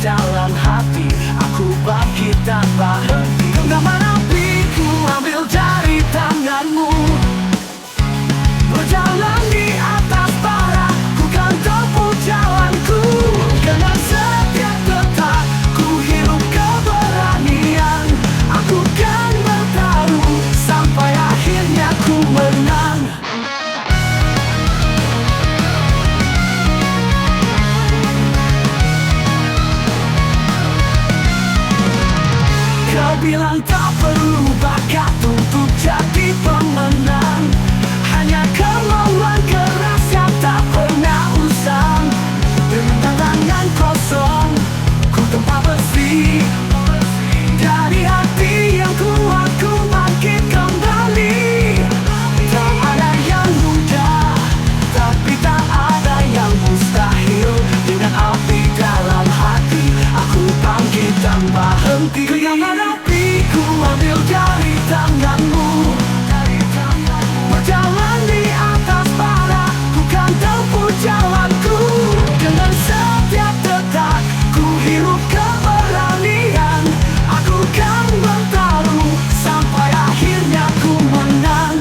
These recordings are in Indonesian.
dalam hati, aku bangkit tanpa henti. Genggaman api ku ambil dari tanganmu, berjalan di atas bara, ku kan tempuh jalanku. Dengan setiap detak ku hirup keberanian, aku kan bertaruh sampai akhirnya ku menang. Kau bilang tak perlu bakat untuk jadi pemenang, hanya kemauan keras yang tak pernah usang. Dengan tangan kosong ku tempa besi, dari hati yang kuat ku bangkit kembali. Tak ada yang mudah, tapi tak ada yang mustahil. Dengan api dalam hati, aku bangkit tanpa henti. Genggaman api ku ambil dari tanganmu, berjalan di atas bara, ku kan tempuh jalanku. Dengan setiap detak ku hirup keberanian, aku kan bertaruh sampai akhirnya ku menang.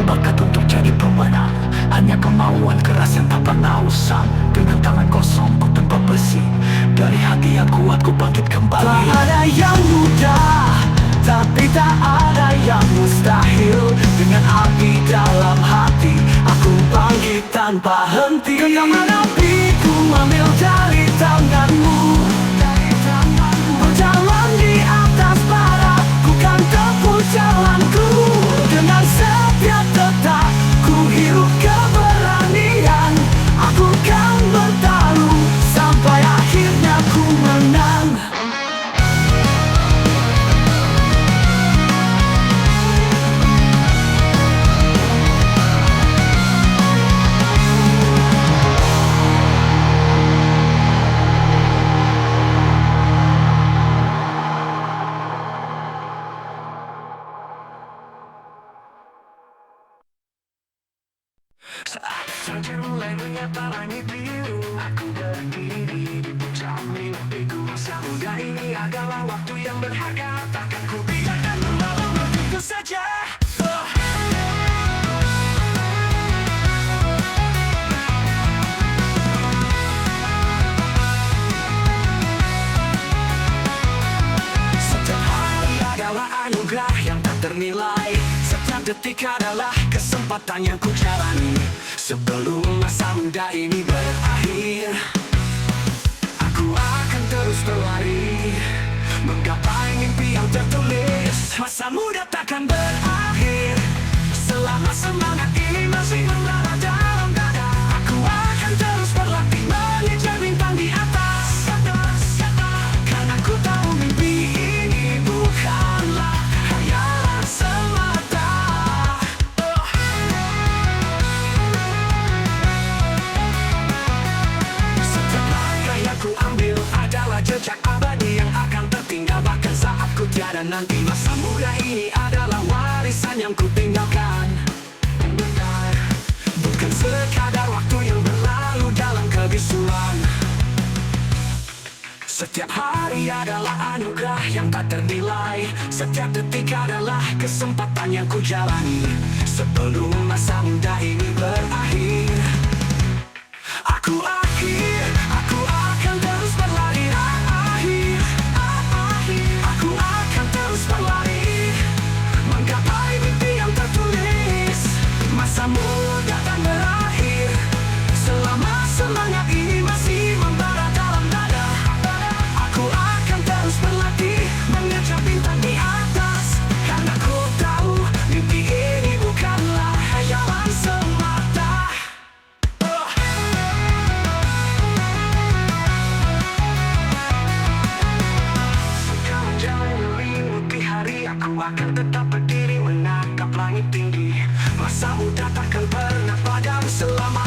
Bakat untuk jadi pemenang, hanya kemauan keras yang tak pernah usang. Dengan tangan kosong ku tempa besi, dari hati yang kuat ku bangkit kembali. Tak ada yang mudah, tapi tak ada yang mustahil. Dengan api dalam hati, aku bangkit tanpa henti. Genggaman api ku ambil dari tanganmu, berjalan di atas bara, ku kan tempuh jalanku. Dengan setiap detak ku hirup keberanian, aku kan bertaruh sampai akhirnya ku menang. Saat senja mulai menyapa langit biru, aku berdiri di puncak mimpiku. Masa muda ini adalah waktu yang berharga, takkan ku biarkan berlalu begitu saja. Setiap hari adalah anugerah yang tak ternilai, setiap detik adalah kesempatan yang ku jalani. Sebelum masa muda ini berakhir, aku akan terus berlari, menggapai mimpi yang tertulis. Masa muda takkan berakhir, selama semangat ini masih membara dalam dada. Aku akan terus berlatih mengejar bintang di atas, karena ku tahu mimpi ini bukanlah khayalan semata. Jejak abadi yang akan tertinggal bahkan saat ku tiada nanti. Masa muda ini adalah warisan yang ku tinggalkan, bukan sekadar waktu yang berlalu dalam kebisuan. Setiap hari adalah anugerah yang tak ternilai, setiap detik adalah kesempatan yang ku jalani. Sebelum masa muda ini berakhir, aku akan terus berlari. Aku akan terus berlari, menggapai mimpi yang tertulis. Masa muda tak berakhir, selama semangat ini masih membara dalam dada. Aku akan terus berlatih mengejar bintang di atas, karena ku tahu mimpi ini bukanlah khayalan semata. Aku akan tetap berdiri menatap langit tinggi. Masa muda takkan pernah padam selama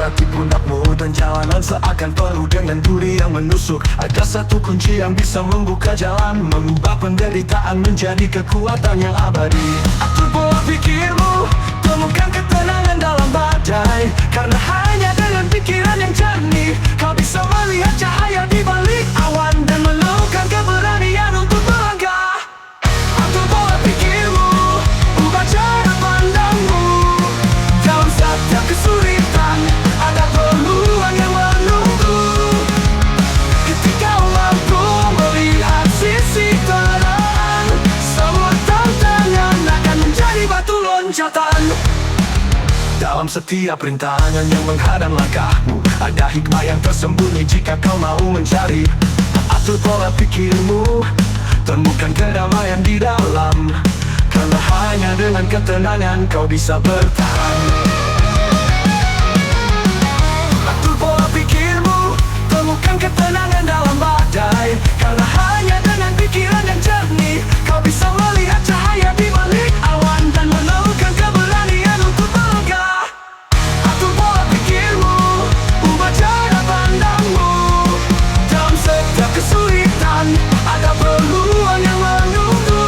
berat di pundakmu, dan jalanan seakan penuh dengan duri yang menusuk. Ada satu kunci yang bisa membuka jalan, mengubah penderitaan menjadi kekuatan yang abadi. Atur pola pikirmu, temukan ketenangan dalam badai, karena hanya dengan pikiran yang jernih kau bisa melihat cahaya di balik awan dan menemukan keberanian untuk melangkah. Atur pola pikirmu, ubah cara pandangmu. Dalam setiap kesulitan ada peluang yang menunggu. Ketika mampu melihat sisi terang, semua tantangan akan menjadi batu loncatan. Dalam setiap rintangan yang menghadang langkahmu, ada hikmah yang tersembunyi jika kau mau mencari. Atur pola pikirmu, temukan kedamaian di dalam, karena hanya dengan ketenangan kau bisa bertahan. Atur pola pikirmu, temukan ketenangan dalam badai, karena hanya dengan pikiran yang jernih kau bisa melihat cahaya di balik awan dan menemukan keberanian untuk melangkah. Atur pola pikirmu, ubah cara pandangmu. Dalam setiap kesulitan ada peluang yang menunggu.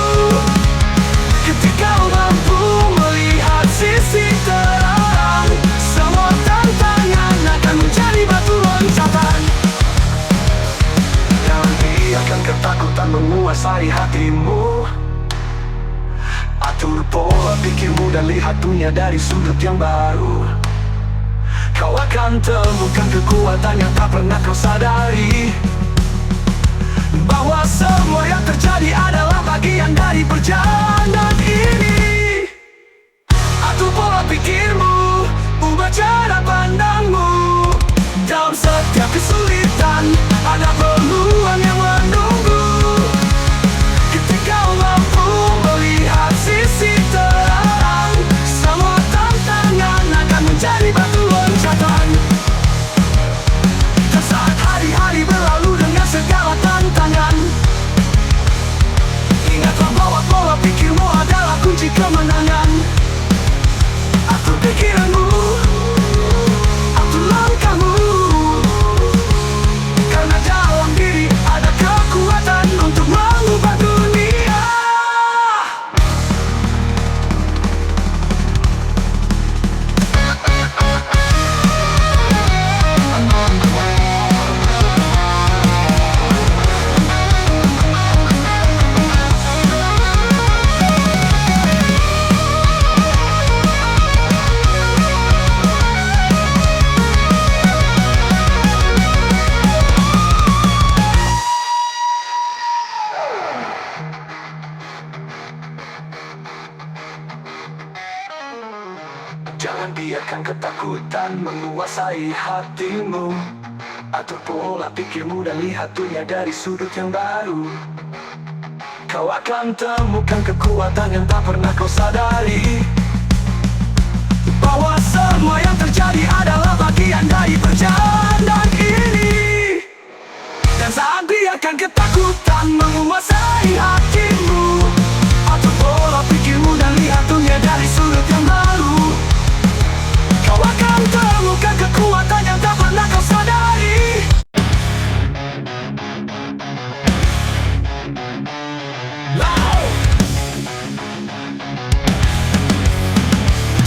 Ketika mampu melihat sisi terang, semua tantangan akan menjadi batu loncatan. Jangan biarkan ketakutan menguasai hatimu. Atur pola pikirmu dan lihat dunia dari sudut yang baru. Kau akan temukan kekuatan yang tak pernah kau sadari, bahwa semua yang terjadi adalah bagian dari perjalanan ini. Atur pola pikirmu, ubah cara pandangmu. Dalam setiap kesulitan ada peluang yang menunggu. Ketika mampu melihat sisi terang, semua tantangan akan menjadi batu loncatan. Dan saat hari-hari berlalu dengan segala tantangan, ingatlah bahwa pola pikirmu adalah kunci kemenangan. Atur pikiranmu, atur langkahmu, karena dalam diri ada kekuatan untuk mengubah dunia. Jangan biarkan ketakutan menguasai hatimu. Atur pola pikirmu dan lihat dunia dari sudut yang baru. Kau akan temukan kekuatan yang tak pernah kau sadari, bahwa semua yang terjadi adalah bagian dari perjalanan ini. Dan saat biarkan ketakutan menguasai hatimu. Atur pola pikirmu dan lihat dunia dari sudut yang baru. Kau akan temukan kekuatan yang tak pernah kau sadari.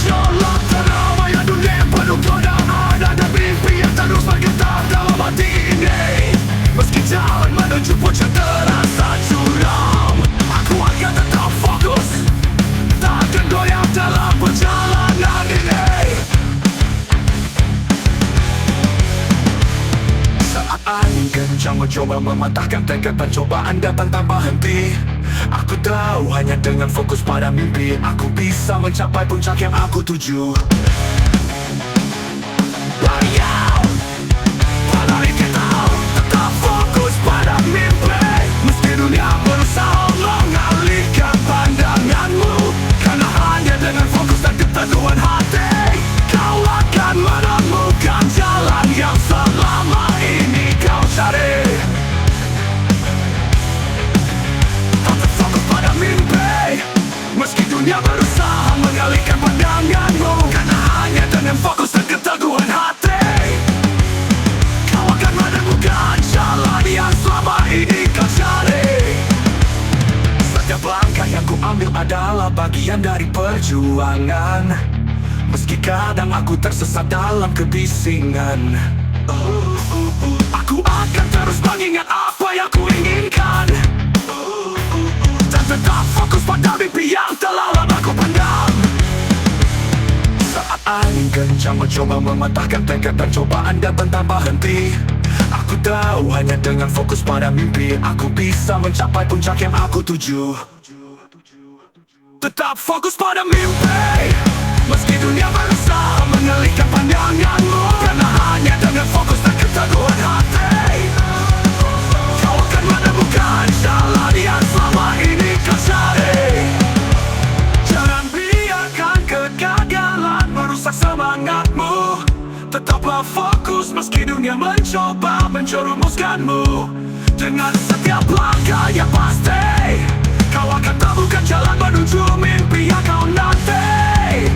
Jalan teramai dunia yang penuh godaan, ada mimpi yang terus bergetar dalam hati ini. Meski jalan menuju puncak terasa curam, aku akan tetap fokus, takkan goyah dalam perjalanan ini. Saat angin kencang mencoba mematahkan tekad dan cobaan datang tanpa henti, aku tahu hanya dengan fokus pada mimpi aku bisa mencapai puncak yang aku tuju. Padahal kita tetap fokus pada mimpi, meski dunia berusaha mengalihkan pandanganmu. Karena hanya dengan fokus dan keteguhan hati, kau akan menemukan jalan yang selama ini kau cari. Tetap fokus pada mimpi, meski dunia berusaha mengalihkan pandanganmu. Karena hanya dengan fokus dan keteguhan hati, ambil adalah bagian dari perjuangan. Meski kadang aku tersesat dalam kebisingan, aku akan terus mengingat apa yang ku inginkan, dan tetap fokus pada mimpi yang telah lama ku pandang. Saat angin kencang mencoba mematahkan tekad dan cobaan datang tanpa henti, aku tahu hanya dengan fokus pada mimpi aku bisa mencapai puncak yang aku tuju. Tetap fokus pada mimpi, meski dunia berusaha mengalihkan pandanganmu, karena hanya dengan fokus dan keteguhan hati kau akan menemukan jalan yang selama ini kau cari. Jangan biarkan kegagalan merusak semangatmu. Tetaplah fokus meski dunia mencoba menjerumuskanmu. Dengan setiap langkah yang pasti kau akan temukan jalan menuju mimpi yang kau nanti.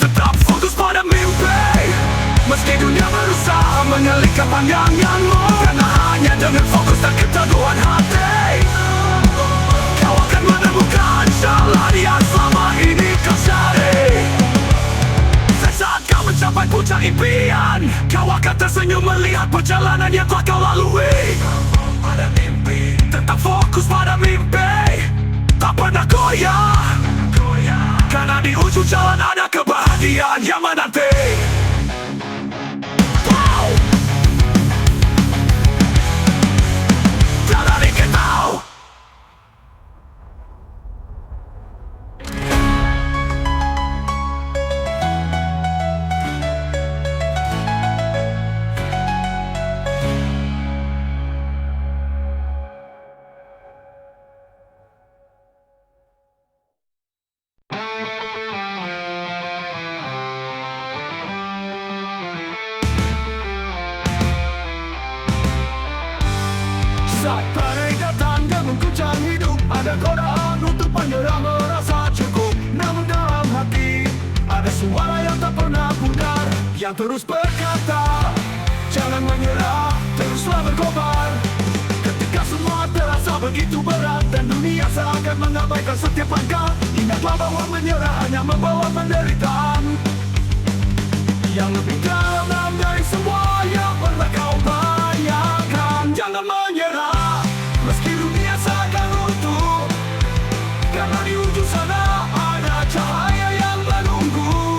Tetap fokus pada mimpi, meski dunia berusaha mengalihkan pandanganmu, karena hanya dengan fokus dan keteguhan hati kau akan menemukan jalan yang selama ini kau cari. Dan saat kau mencapai puncak impian, kau akan tersenyum melihat perjalanan yang telah kau lalui. Pada mimpi, tetap fokus pada mimpi, tak pernah goyah, karena di ujung jalan ada kebahagiaan yang menanti. Wow, jalan ingin tahu. Saat badai datang dan mengguncang hidup, ada godaan untuk menyerah merasa cukup. Namun dalam hati ada suara yang tak pernah pudar, yang terus berkata, jangan menyerah, teruslah berkobar. Ketika semua terasa begitu berat dan dunia seakan mengabaikan setiap langkah, ingatlah bahwa menyerah hanya membawa penderitaan. Yang lebih dalam dari semua yang pernah kau bayangkan. Jangan menyerah, meski dunia seakan runtuh, karena di ujung sana ada cahaya yang menunggu.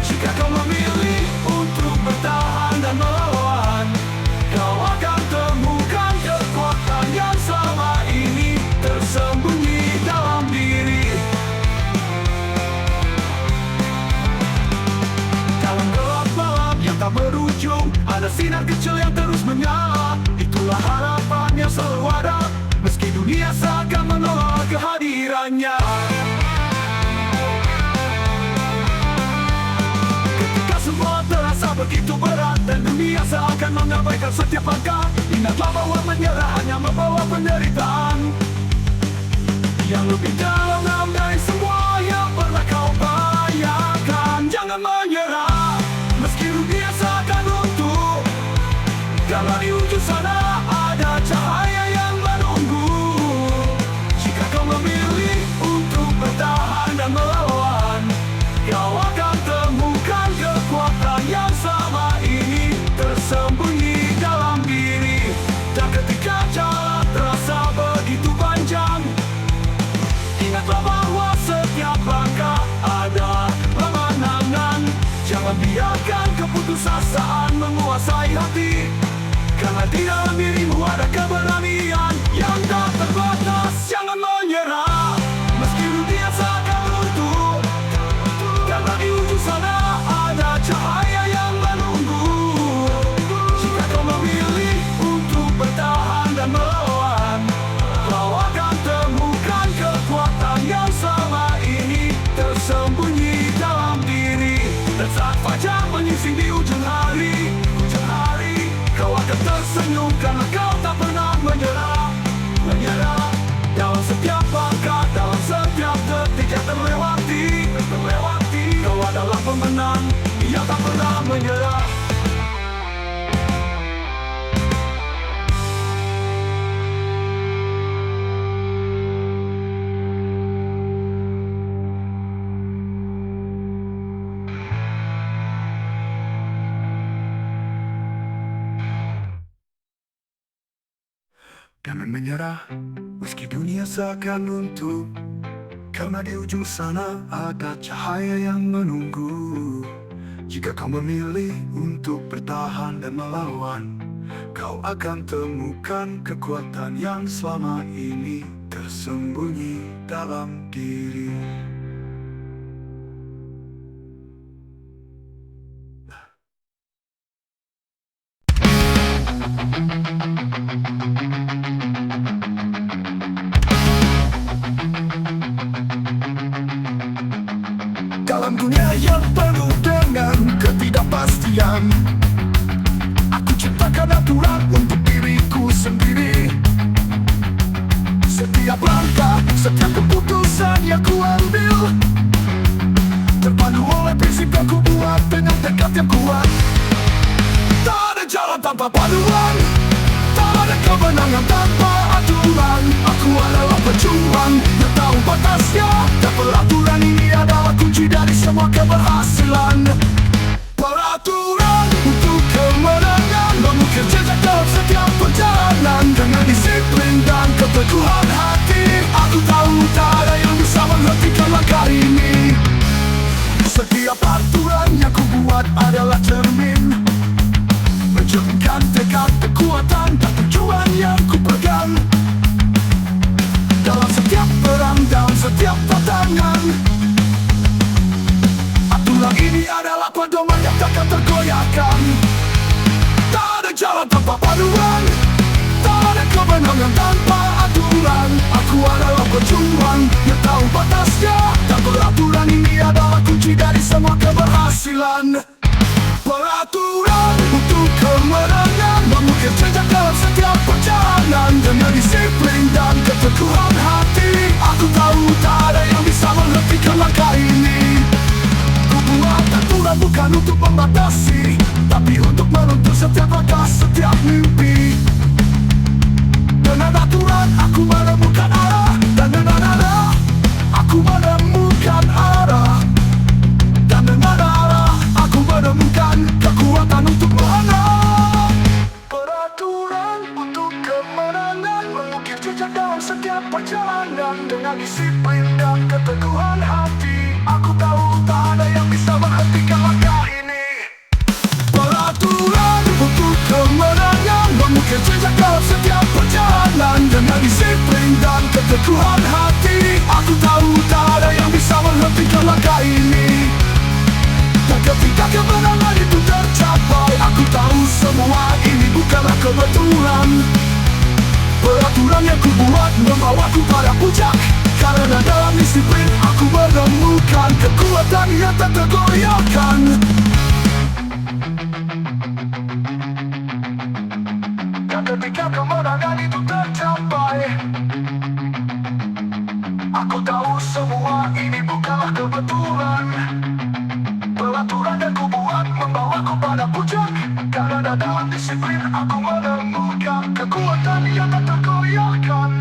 Jika kau memilih untuk bertahan dan melawan, kau akan temukan kekuatan yang selama ini tersembunyi dalam diri. Dalam gelap malam yang tak berujung, ada sinar kecil yang terus menyala. Itulah harapan yang selalu ada, meski dunia seakan menolak kehadirannya. Ketika semua terasa begitu berat dan dunia seakan mengabaikan setiap langkah, ingatlah bahwa menyerah hanya membawa penderitaan. Yang lebih dalam dari semua yang pernah kau bayangkan. Jangan menyerah, meski dunia seakan runtuh, karena di ujung sana ada cahaya yang menunggu. Jika kau memilih untuk bertahan dan melawan, kau akan temukan kekuatan yang selama ini tersembunyi dalam diri. Dan ketika jalan terasa begitu panjang, ingatlah bahwa setiap langkah ada kemenangan. Jangan biarkan keputusasaan menguasai hati, karena di dalam dirimu ada keberanian yang tak terbatas. Jangan menyerah, meski dunia seakan runtuh, karena di ujung sana ada cahaya yang menunggu. Jika kau memilih untuk bertahan dan melawan, kau akan temukan kekuatan yang selama ini tersembunyi dalam diri. Dan saat fajar menyising di ujung hari, kau akan tersenyum karena kau tak pernah menyerah. Dalam setiap langkah, dalam setiap detik yang terlewati, kau adalah pemenang yang tak pernah menyerah. Jangan menyerah, meski dunia seakan runtuh, karena di ujung sana ada cahaya yang menunggu. Jika kau memilih untuk bertahan dan melawan, kau akan temukan kekuatan yang selama ini tersembunyi dalam diri. Dalam dunia yang penuh dengan ketidakpastian, aku ciptakan aturan untuk diriku sendiri. Setiap langkah, setiap keputusan yang ku ambil terpandu oleh prinsip yang ku buat dengan tekad yang kuat. Tak ada jalan tanpa panduan, tak ada kemenangan tanpa aturan. Aku adalah pejuang yang tahu batasnya, dan peraturan ini adalah kunci dari semua keberhasilan. Peraturan untuk kemenangan, mengukir jejak dalam setiap perjalanan. Dengan disiplin dan keteguhan hati, aku tahu tak ada yang bisa menghentikan langkah ini. Setiap aturan yang ku buat adalah cermin mencerminkan tekad, kekuatan, dan tujuan yang ku pegang. Dalam setiap perang, dalam setiap tantangan, aturan ini adalah pedoman yang takkan tergoyahkan. Tak ada jalan tanpa panduan, tak ada kemenangan tanpa aturan. Aku adalah pejuang yang tahu batasnya, dan peraturan ini adalah kunci dari semua keberhasilan. Peraturan untuk kemenangan, mengukir jejak dalam setiap perjalanan. Dengan disiplin dan keteguhan hati, aku tahu tak ada yang bisa menghentikan langkah ini. Ku buat aturan bukan untuk membatasi, tapi untuk menuntun setiap langkah, setiap mimpi. Dengan aturan aku menemukan arah, dan dengan arah aku menemukan arah, dan dengan arah aku menemukan kekuatan untuk menang. Peraturan untuk kemenangan, mengukir jejak dalam setiap perjalanan. Dengan disiplin dan keteguhan hati, aku tahu tak ada yang bisa menghentikan langkah ini. Peraturan untuk kemenangan, mengukir jejak dalam setiap perjalanan. Dengan disiplin dan keteguhan hati, aku tahu tak ada yang bisa menghentikan langkah ini. Dan ketika kemenangan itu tercapai, aku tahu semua ini bukanlah kebetulan. Peraturan yang ku buat membawaku pada puncak, karena dalam disiplin aku menemukan kekuatan yang tak tergoyahkan. Dan ketika kemenangan itu tercapai, aku tahu semua ini bukanlah kebetulan. Peraturan yang ku buat membawaku pada puncak, karena dalam disiplin aku menemukan kekuatan yang tak tergoyahkan.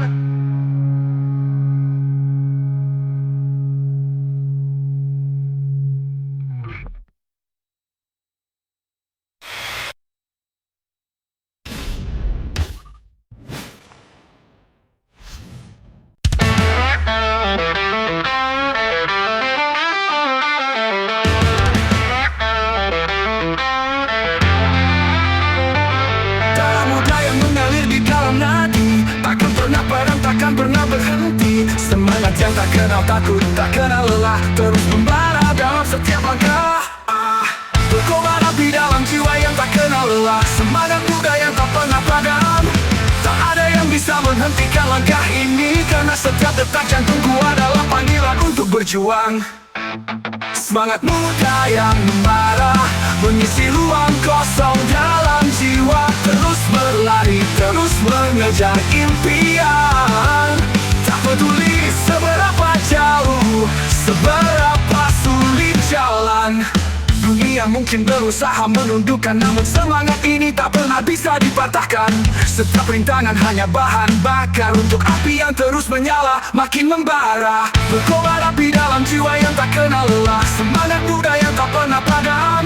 Takkan pernah berhenti, semangat yang tak kenal takut, tak kenal lelah, terus membara dalam setiap langkah. Berkobar api dalam jiwa yang tak kenal lelah, semangat muda yang tak pernah padam. Tak ada yang bisa menghentikan langkah ini, karena setiap detak jantungku adalah panggilan untuk berjuang. Semangat muda yang membara, mengisi ruang kosong dalam jiwa. Terus berlari, terus mengejar impian. Tak peduli seberapa jauh, seberapa sulit jalan. Dunia mungkin berusaha menundukkan, namun semangat ini tak pernah bisa dipatahkan. Setiap rintangan hanya bahan bakar untuk api yang terus menyala, makin membara. Berkobar api dalam jiwa yang tak kenal lelah, semangat muda yang tak pernah padam.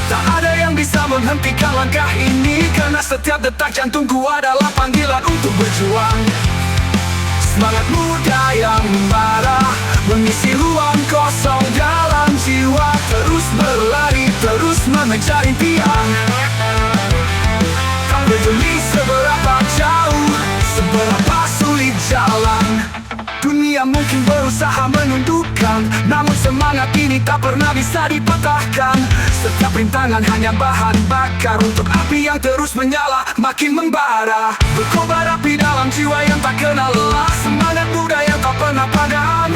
Tak ada yang bisa menghentikan langkah ini, karena setiap detak jantungku adalah panggilan untuk berjuang. Semangat muda yang membara, mengisi ruang kosong dalam jiwa. Terus berlari, terus mengejar impian. Tak peduli seberapa jauh, seberapa sulit jalan. Dunia mungkin berusaha menundukkan, namun semangat ini tak pernah bisa dipatahkan. Setiap rintangan hanya bahan bakar untuk api yang terus menyala, makin membara. Berkobar api dalam jiwa yang tak kenal lelah, semangat muda yang tak pernah padam.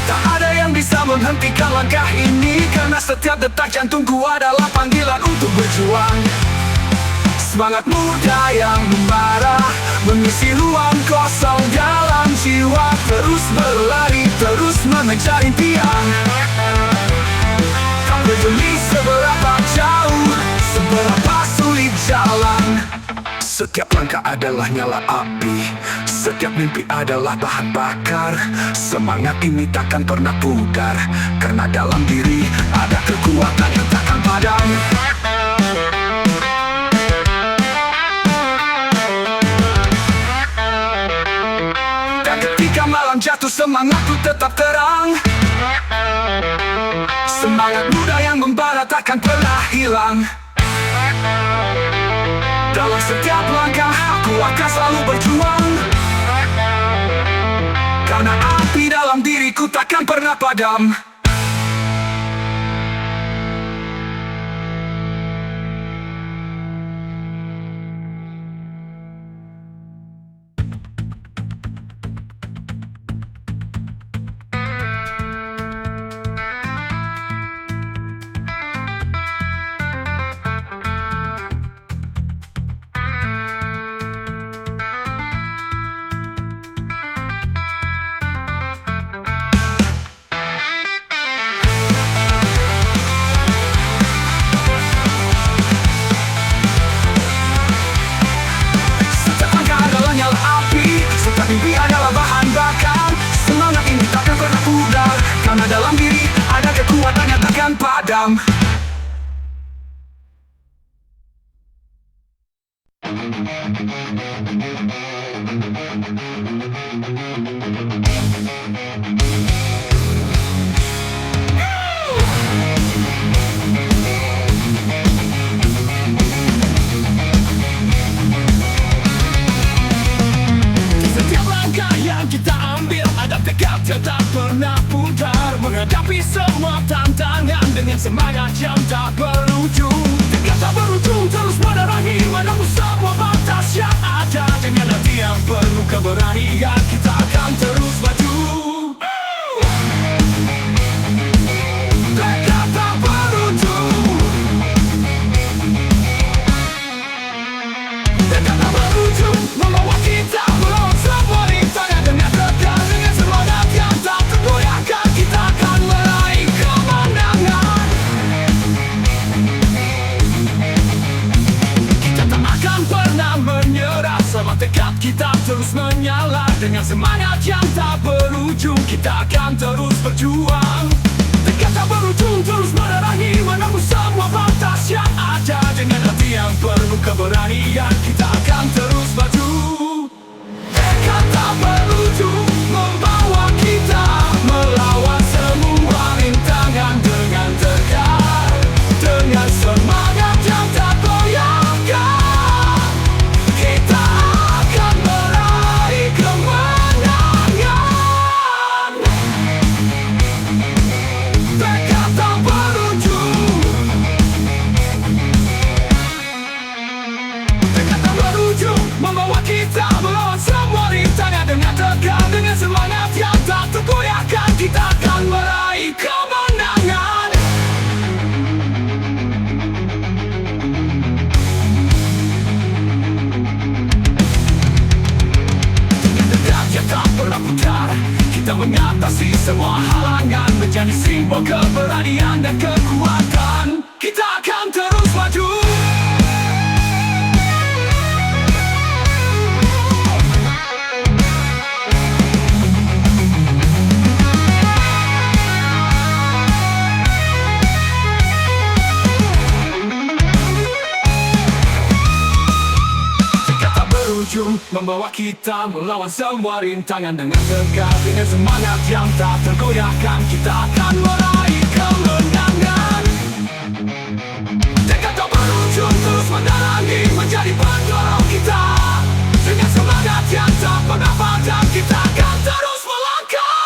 Tak ada yang bisa menghentikan langkah ini, karena setiap detak jantungku adalah panggilan untuk berjuang. Semangat muda yang membara, mengisi ruang kosong dalam jiwa. Terus berlari, terus mengejar impian. Tak peduli seberapa jauh, seberapa sulit jalan. Setiap langkah adalah nyala api, setiap mimpi adalah bahan bakar. Semangat ini takkan pernah pudar, karena dalam diri ada kekuatan yang takkan padam. Malam jatuh, semangatku tetap terang. Semangat muda yang membara takkan pernah hilang. Dalam setiap langkah aku akan selalu berjuang, karena api dalam diriku takkan pernah padam. Mimpi adalah bahan bakar, semangat ini takkan pernah pudar, karena dalam diri ada kekuatan yang takkan padam. Tak pernah pudar, menghadapi semua tantangan dengan semangat yang tak berujung. Dengan tak berujung terus menerangi, menembus semua batas yang ada. Dengan hati yang penuh keberanian, kita akan terus maju. Dengan tak berujung, dengan tak berujung, membawa kita melawan semua rintangan. Dengan tegar, dengan semangat yang tak tergoyahkan, kita akan meraih kemenangan. Kita tak akan pernah menyerah, selama tekad kita terus menyala. Dengan semangat yang tak berujung, kita akan terus berjuang. Tekad tak berujung terus menerangi, menembus semua batas yang ada. Dengan hati yang penuh keberanian, kita akan terus maju. Tekad tak berujung, membawa kita melawan semua rintangan. Dengan tegar, dengan semangat yang tak goyahkan, kita akan meraih kemenangan. Tekad tak berujung, tekad tak berujung, membawa kita melawan semua rintangan. Dengan tegar, dengan semangat yang tak tergoyahkan, kita akan meraih kemenangan. Dengan tegar yang tak pernah pudar, kita mengatasi semua halangan, menjadi simbol keberanian dan kekuatan. Kita akan terus maju. membawa kita melawan semua rintangan. Dengan tegak dengan semangat yang tak tergoyahkan, kita akan meraih kemenangan. Tekad tak berujung terus menerangi, menjadi pendorong kita. Dengan semangat yang tak pernah padam, kita akan terus melangkah.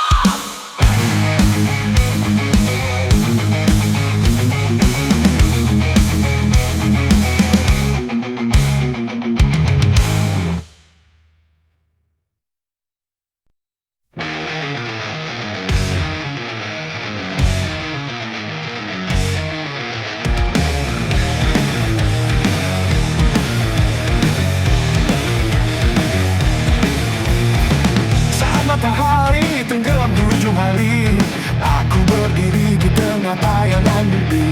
Matahari tenggelam di ujung hari, aku berdiri di tengah bayangan mimpi.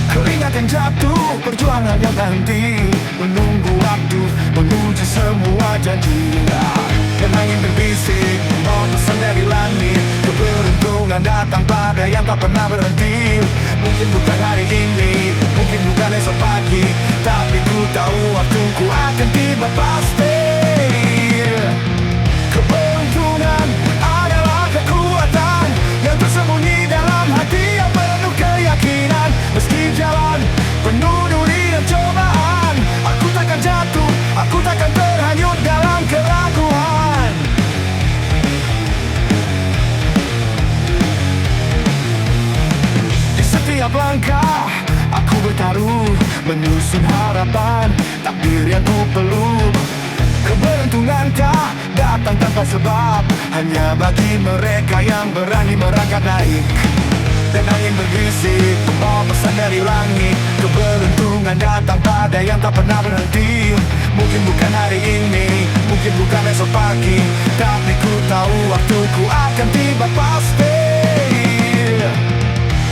Keringat yang jatuh, perjuangan yang nanti, menunggu waktu, menguji semua janji. Dan angin berbisik, membawa pesan dari langit. Keberuntungan datang pada yang tak pernah berhenti. Mungkin bukan hari ini, mungkin bukan esok pagi, tapi ku tahu waktuku akan tiba pasti. Keberuntungan adalah kekuatan yang tersembunyi dalam hati yang penuh keyakinan. Meski jalan penuh duri dan cobaan, aku takkan jatuh, aku takkan terhanyut dalam keraguan. Di setiap langkah aku bertaruh, menyusun harapan, takdir yang ku peluk. Keberuntungan tak datang tanpa sebab, hanya bagi mereka yang berani merangkak naik. Dan angin berbisik, membawa pesan dari langit. Keberuntungan datang pada yang tak pernah berhenti. Mungkin bukan hari ini, mungkin bukan esok pagi, tapi ku tahu waktuku akan tiba pasti.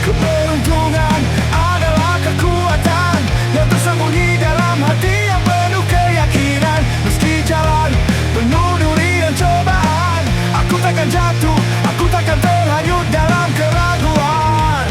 Keberuntungan adalah kekuatan yang tersembunyi dalam hati yang penuh keyakinan. Meski jalan penuh duri dan cobaan, aku takkan jatuh, aku takkan terhanyut dalam keraguan.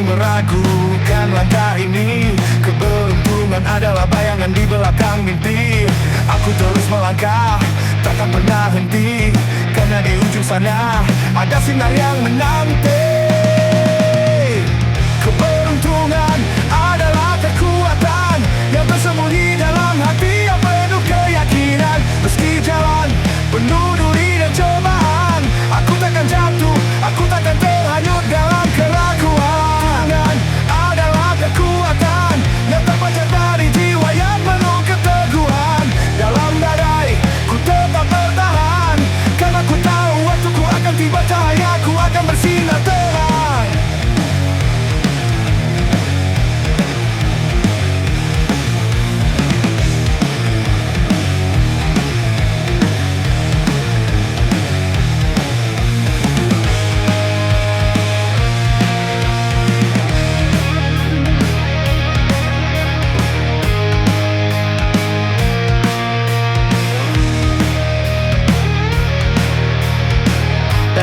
Meragukan langkah ini, keberuntungan adalah bayangan di belakang mimpi. Aku terus melangkah, takkan pernah henti, karena di ujung sana ada sinar yang menanti. Keberuntungan adalah kekuatan yang tersembunyi dalam hati yang penuh keyakinan. Meski jalan penuh duri dan cobaan, aku takkan jatuh, aku takkan terhanyut dalam keraguan. Kekuatan yang terpancar dari jiwa yang penuh keteguhan. Dalam badai ku tetap bertahan, karena ku tahu waktuku akan tiba, cahayaku akan bersinar terang.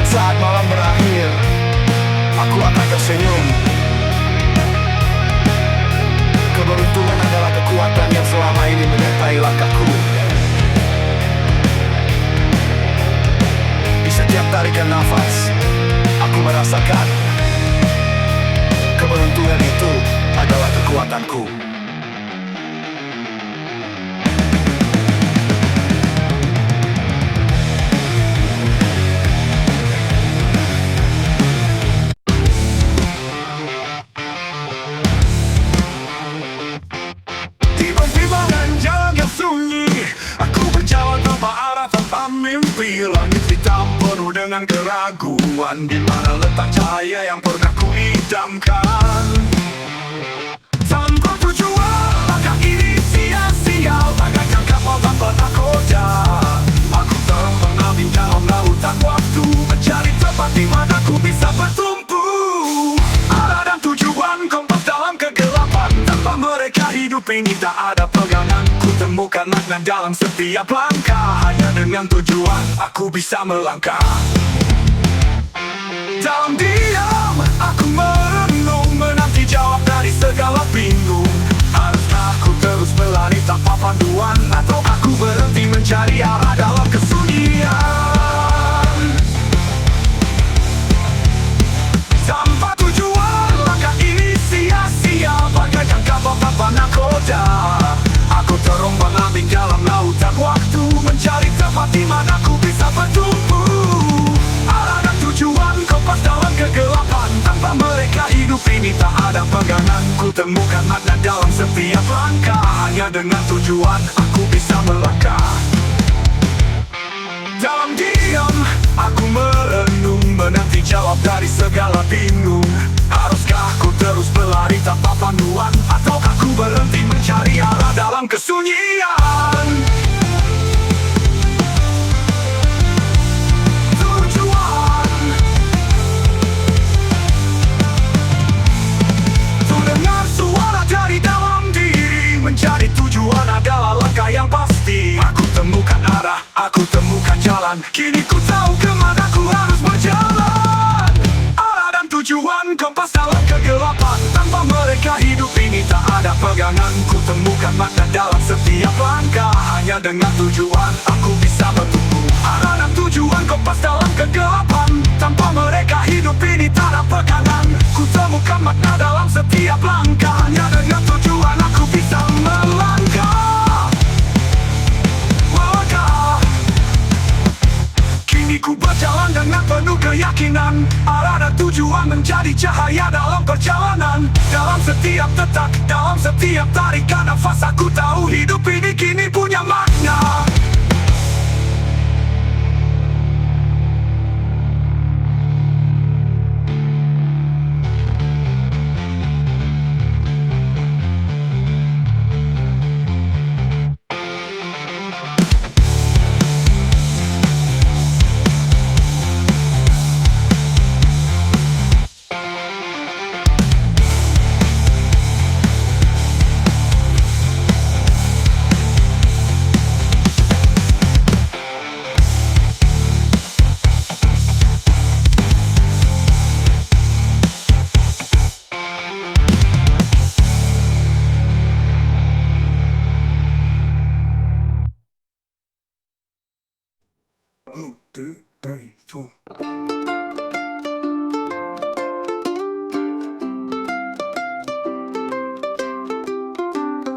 Saat malam berakhir, aku akan tersenyum. Keberuntungan adalah kekuatan yang selama ini menyertai langkahku. Di setiap tarikan nafas, aku merasakan keberuntungan itu adalah kekuatanku. Mimpi langit hitam penuh dengan keraguan, di mana letak cahaya yang pernah ku idamkan. Tanpa tujuan, langkah ini sia-sia, bagaikan kapal tanpa nakoda. Aku terbenam di dalam lautan waktu. di mana ku bisa bertumpu. Arah dan tujuan kompas dalam kegelapan. Tanpa mereka hidup ini tak ada pegangan. Ku temukan makna dalam setiap langkah. Hanya dengan tujuan aku bisa melangkah. Dalam diam aku merenung, menanti jawab dari segala bingung. Haruskah aku terus berlari tanpa panduan, atau aku berhenti mencari arah dalam kesunyian? Tanpa tujuan langkah ini sia-sia, bagaikan kapal tanpa nakoda. Aku terombang-ambing dalam lautan waktu, mencari tempat di mana ku bisa bertumpu. Arah dan tujuan kompas dalam kegelapan. Tanpa mereka hidup ini tak ada pegangan. Ku temukan makna dalam setiap langkah. Hanya dengan tujuan aku bisa melangkah. Dalam diam aku merenung, menanti jawab dari segala bingung. Haruskah aku terus berlari tanpa panduan, atau aku berhenti mencari arah dalam kesunyian? Tujuan. Ku dengar suara dari dalam diri, mencari tujuan adalah langkah yang pasti. Aku temukan arah, aku temukan jalan. Kini ku tahu kemana ku harus berjalan. Arah dan tujuan kompas dalam kegelapan. Tanpa mereka hidup ini tak ada pegangan. Ku temukan makna dalam setiap langkah. Hanya dengan tujuan aku bisa bertumbuh. Arah dan tujuan kompas dalam kegelapan. Tanpa mereka hidup ini tak ada pegangan. Ku temukan makna dalam setiap langkah. Hanya dengan tujuan aku bisa melangkah. Kini ku berjalan dengan penuh keyakinan. Arah dan tujuan menjadi cahaya dalam perjalanan. Dalam setiap detak, dalam setiap tarikan nafas, aku tahu hidup ini kini punya makna.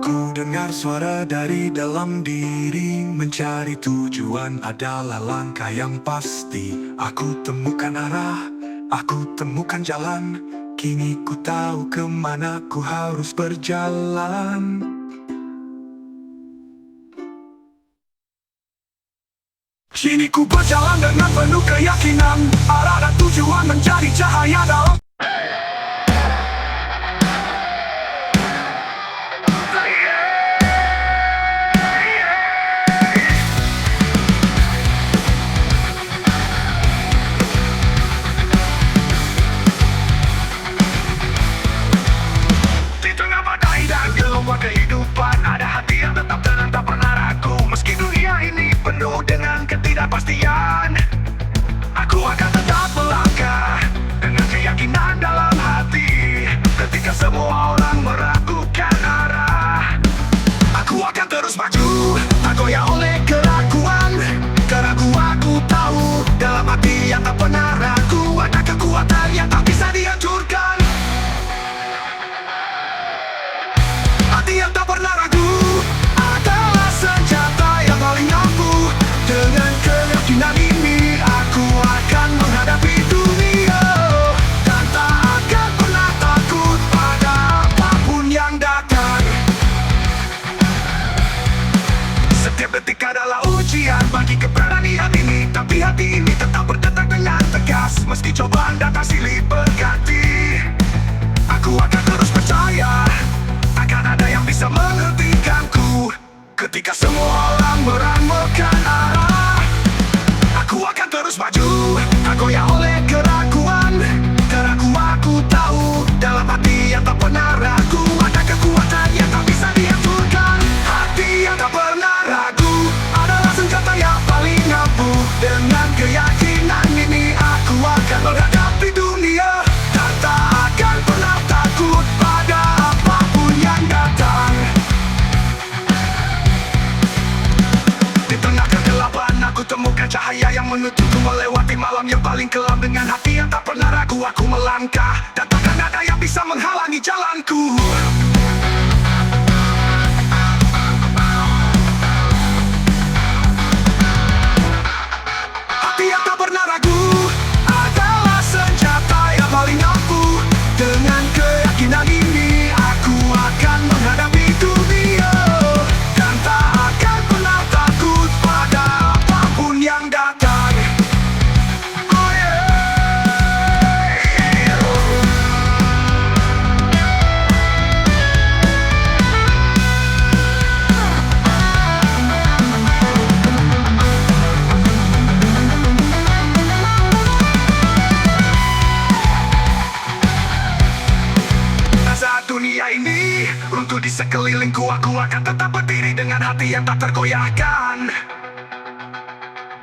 Ku dengar suara dari dalam diri, mencari tujuan adalah langkah yang pasti. Aku temukan arah, aku temukan jalan. Kini ku tahu kemana ku harus berjalan. Kini ku berjalan dengan penuh keyakinan. Arah dan tujuan menjadi cahaya dalam. Di tengah badai dan gelombang kehidupan, ada hati yang tetap tenang, tak pernah ragu. Meski dunia ini penuh dengan ketidakpastian, aku akan tetap melangkah dengan keyakinan dalam hati. Ketika semua orang meragukan arah, aku akan terus maju, tak goyah oleh keraguan. Karena aku tahu dalam hati yang tak pernah ragu, ada kekuatan yang tak bisa dihancurkan. Hati yang tak pernah ragu adalah senjata yang paling ampuh. Dengan keyakinan ini aku akan menghadapi dunia, dan tak akan pernah takut pada apapun yang datang. Setiap detik adalah ujian bagi keberanian ini, tapi hati ini tetap berdetak dengan tegas. Meski cobaan datang silih berganti, paling kelam. Dengan hati yang tak pernah ragu aku melangkah, dan takkan ada yang bisa menghalangi jalanku. Hati yang tak pernah ragu adalah senjata yang paling ampuh. Dengan keyakinan ini aku akan menghadapi dunia, dan tak akan pernah takut pada apapun yang datang. Oh yeah. Saat dunia ini runtuh di sekelilingku, aku akan tetap berdiri dengan hati yang tak tergoyahkan.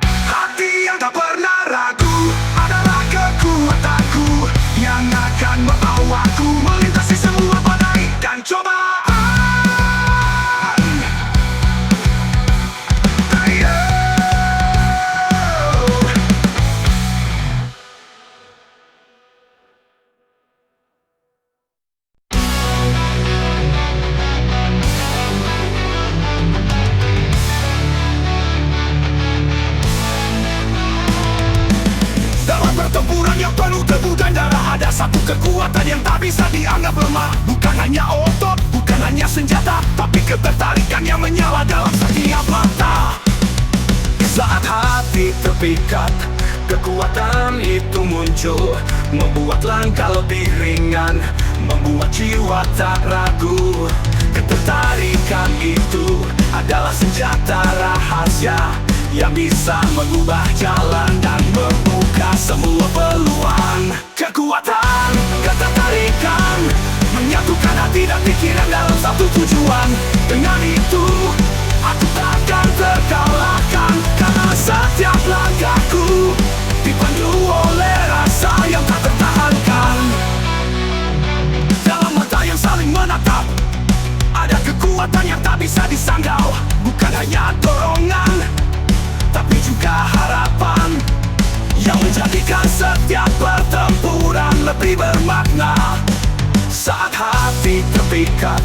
Hati yang tak pernah ragu adalah kekuatanku, yang akan membawaku melintasi semua badai dan cobaan. Pertempuran yang penuh debu dan darah, ada satu kekuatan yang tak bisa dianggap lemah. Bukan hanya otot, bukan hanya senjata, tapi ketertarikan yang menyala dalam setiap mata. Saat hati terpikat, kekuatan itu muncul, membuat langkah lebih ringan, membuat jiwa tak ragu. Ketertarikan itu adalah senjata rahasia yang bisa mengubah jalan dan membuka semua peluang. Kekuatan, ketertarikan menyatukan hati dan pikiran dalam satu tujuan. Dengan itu, aku takkan terkalahkan, karena setiap langkahku dipandu oleh rasa yang tak tertahankan. Dalam mata yang saling menatap, ada kekuatan yang tak bisa disangkal. Bukan hanya dorongan, tapi juga harapan yang menjadikan setiap pertempuran lebih bermakna. Saat hati terpikat,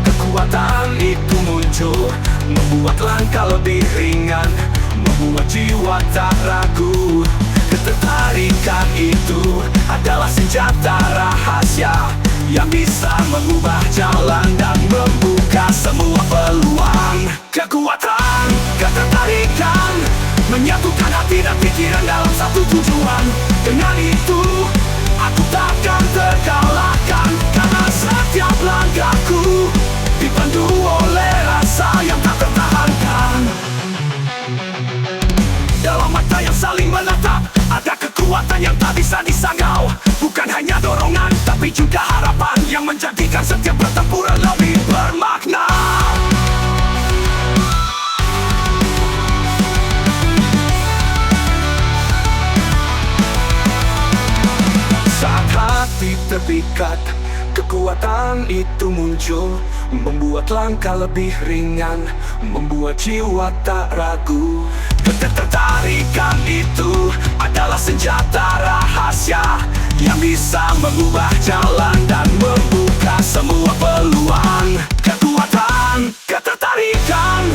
kekuatan itu muncul, membuat langkah lebih ringan, membuat jiwa tak ragu. Ketertarikan itu adalah senjata rahasia yang bisa mengubah jalan dan membuka semua peluang. Kekuatan, ketertarikan menyatukan hati dan pikiran dalam satu tujuan. Dengan itu, aku takkan terkalahkan, karena setiap langkahku dipandu oleh rasa yang tak tertahankan. Dalam mata yang saling menatap, ada kekuatan yang tak bisa disangkal. Bukan hanya dorongan, tapi juga harapan yang menjadikan setiap pertempuran lebih bermakna. Saat hati terpikat, kekuatan itu muncul, membuat langkah lebih ringan, membuat jiwa tak ragu. Ketertarikan itu adalah senjata rahasia yang bisa mengubah jalan dan membuka semua peluang. Kekuatan, ketertarikan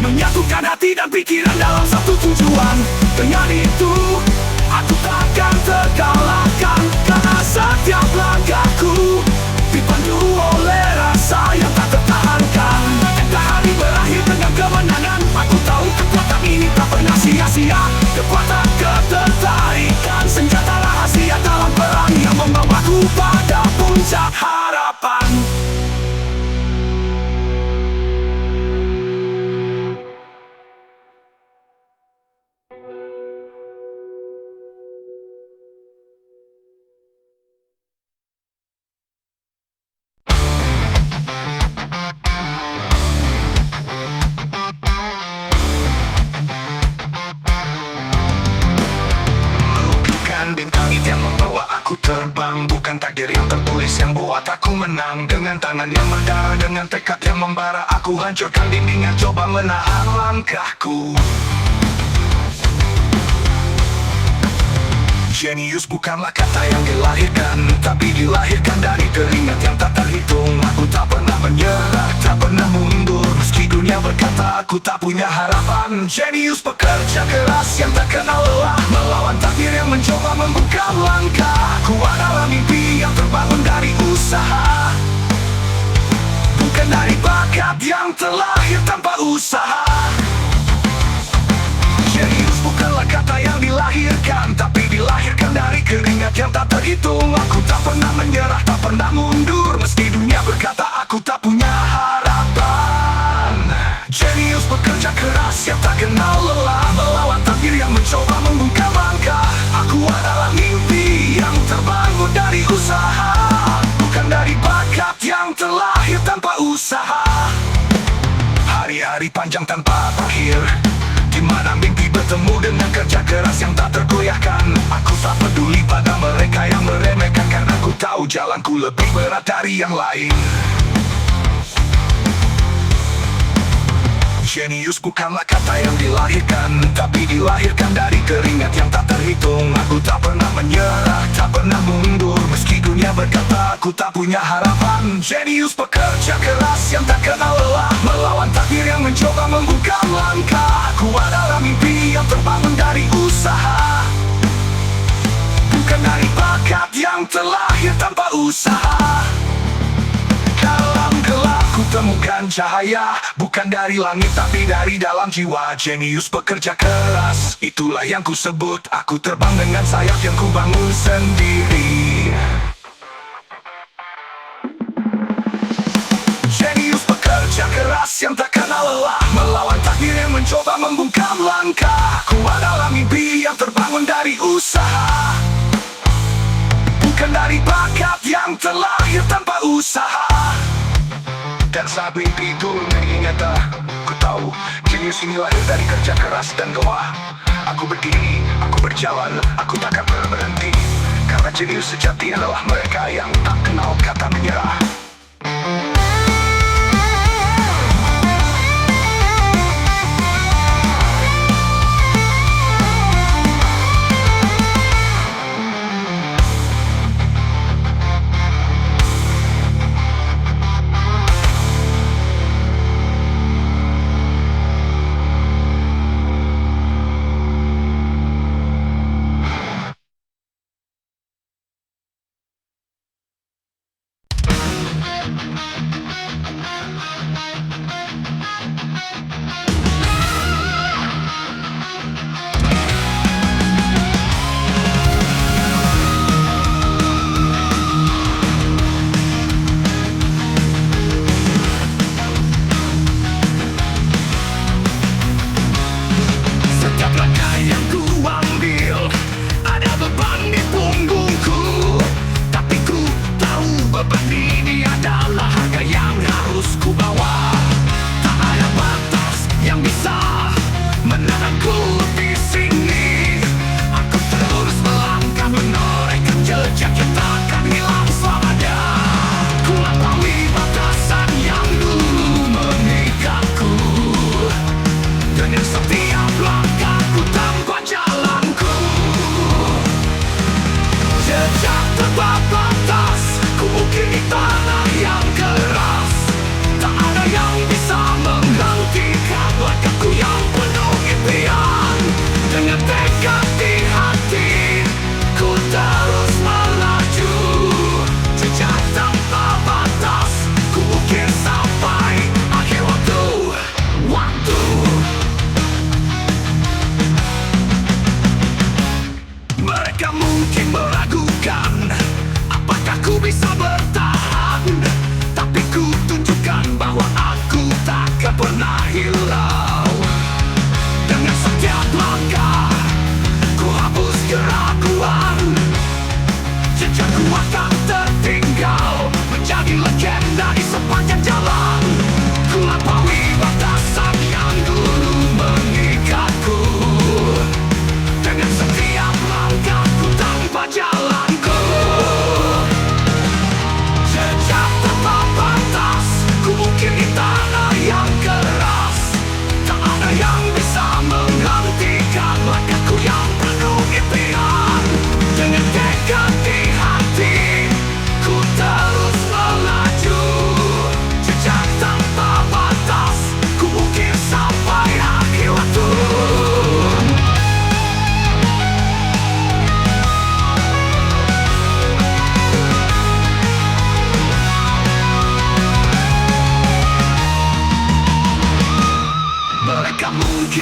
menyatukan hati dan pikiran dalam satu tujuan. Dengan itu, aku takkan terkalahkan, karena setiap langkahku dipandu oleh rasa yang tak tertahankan. Entah hari berakhir dengan kemenangan, aku tahu kekuatan ini tak pernah sia-sia. Kekuatan ketertarikan, senjata rahasia dalam perang yang membawaku pada puncak harapan. Terbang bukan takdir yang tertulis yang buat aku menang. Dengan tangan yang berdarah, dengan tekad yang membara, aku hancurkan dinding yang coba menahan langkahku. Jenius bukanlah kata yang dilahirkan, tapi dilahirkan dari keringat yang tak terhitung. Aku tak pernah menyerah, tak pernah mundur, meski dunia berkata aku tak punya harapan. Jenius pekerja keras yang tak kenal lelah, melawan takdir yang mencoba membuka langkah. Aku adalah mimpi yang terbangun dari usaha, bukan dari bakat yang terlahir tanpa usaha. Jenius bukanlah kata yang dilahirkan, tapi dilahirkan dari keringat yang tak terhitung. Aku tak pernah menyerah, tak pernah mundur, meski dunia berkata aku tak punya harapan. Jenius bekerja keras yang tak kenal lelah, melawan takdir yang mencoba membuka langkah. Aku adalah mimpi yang terbangun dari usaha, bukan dari bakat yang terlahir tanpa usaha. Hari-hari panjang tanpa akhir, di mana mimpi bertemu dengan kerja keras yang tak tergoyahkan. Aku tak peduli pada mereka yang meremehkan, karena aku tahu jalanku lebih berat dari yang lain. Jenius bukanlah kata yang dilahirkan, tapi dilahirkan dari keringat yang tak terhitung. Aku tak pernah menyerah, tak pernah mundur, meski dunia berkata aku tak punya harapan. Jenius pekerja keras yang tak kenal lelah, melawan takdir yang mencoba membuka langkah. Aku adalah mimpi yang terbangun dari usaha, bukan dari bakat yang terlahir tanpa usaha. Dalam gelap ku temukan cahaya, bukan dari langit tapi dari dalam jiwa. Jenius bekerja keras, itulah yang ku sebut. Aku terbang dengan sayap yang ku bangun sendiri. Jenius bekerja keras yang tak kenal lelah, melawan takdir yang mencoba membungkam langkah. Aku adalah mimpi yang terbangun dari usaha, bukan dari bakat yang terlahir tanpa usaha. Dan saat mimpi itu mengingat, ku tahu jenius ini lahir dari kerja keras dan doa. Aku berdiri, aku berjalan, aku takkan berhenti, karena jenius sejati adalah mereka yang tak kenal kata menyerah.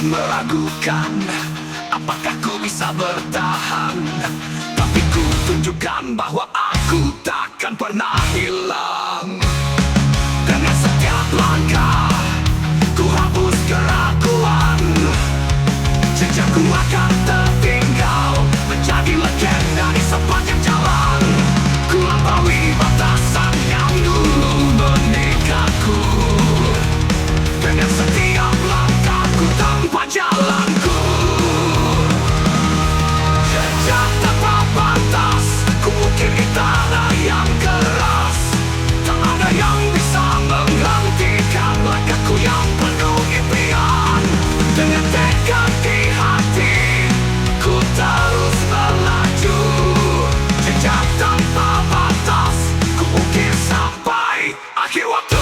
meragukan apakah ku bisa bertahan, tapi ku tunjukkan bahwa aku takkan pernah hilang. Dengan setiap langkah ku hapus keraguan, jejakku akan tertinggal menjadi legenda di sepanjang jalan. Ku lampaui batasan yang dulu meninggalku. Dengan setiap langkahku tanpa jalanku, jejak tanpa batas, ku ukir di tanah yang keras. Tak ada yang bisa menghentikan langkahku yang penuh impian. Dengan tekad di hati, ku terus melaju. Jejak tanpa batas, ku ukir sampai akhir waktu.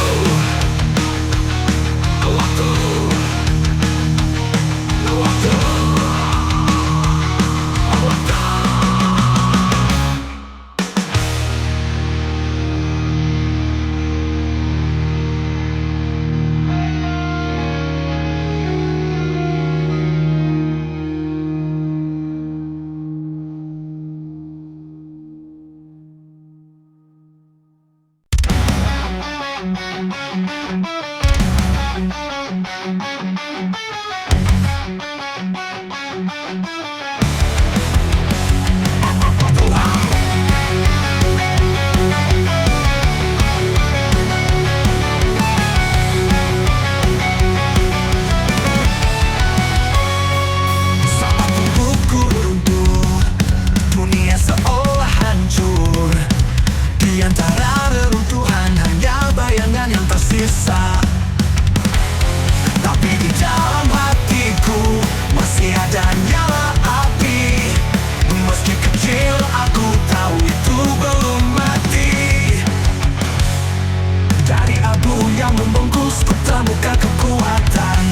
Tapi di dalam hatiku masih ada nyala api. Meski kecil aku tahu itu belum mati. Dari abu yang membungkus ku temukan kekuatan.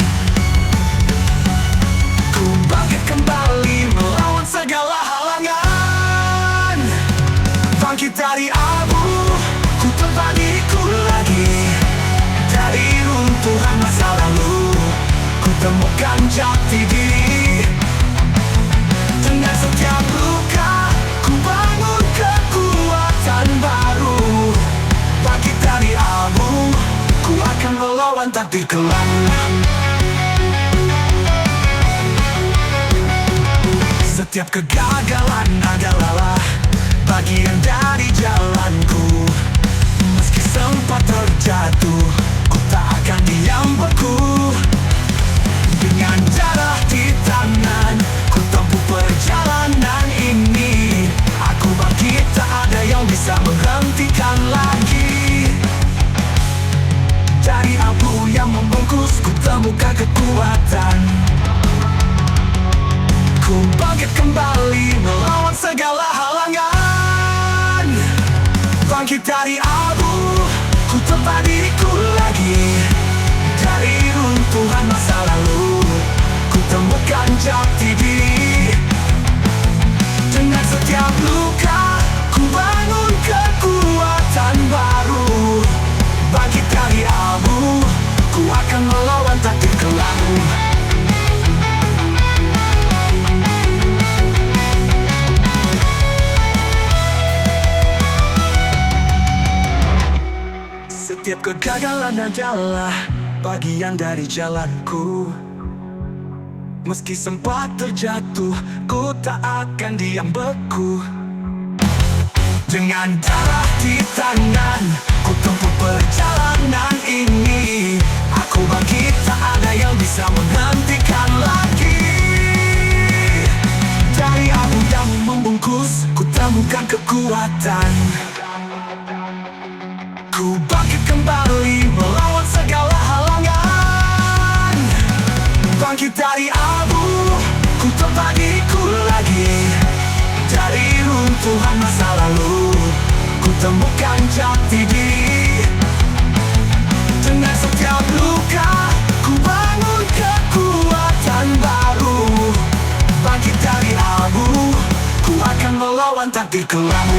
Ku bangkit kembali melawan segala halangan. Bangkit dari abu, ku tempat diriku lagi. Dari runtuhan masa lalu, ku temukan jati diri. Dengan setiap luka, ku bangun kekuatan baru. Bangkit dari abu, ku akan melawan takdir kelam. Setiap kegagalan adalah bagian dari jalanku. Meski sempat terjatuh, ku tak akan diam beku. Dengan darah di tangan, ku tempuh perjalanan ini. Aku bangkit, tak ada yang bisa menghentikan lagi. Dari abu yang membungkus, ku temukan kekuatan. Ku bangkit kembali melawan segala halangan. Bangkit dari abu, ku tempat diriku lagi. Dari runtuhan masa lalu, ku temukan jati diri. Dengan setiap luka, ku bangun kekuatan baru. Bangkit dari abu, ku akan melawan takdir kelam. Setiap kegagalan adalah bagian dari jalanku. Meski sempat terjatuh, ku tak akan diam beku. Dengan darah di tangan, ku tempuh perjalanan ini. Aku bangkit, tak ada yang bisa menghentikan lagi. Dari abu yang membungkus, ku temukan kekuatan. Ku bangkit kembali melawan segala halangan. Bangkit dari abu, ku tempat diriku lagi. Dari runtuhan masa lalu, ku temukan jati diri. Dengan setiap luka, ku bangun kekuatan baru. Bangkit dari abu, ku akan melawan takdir kelam.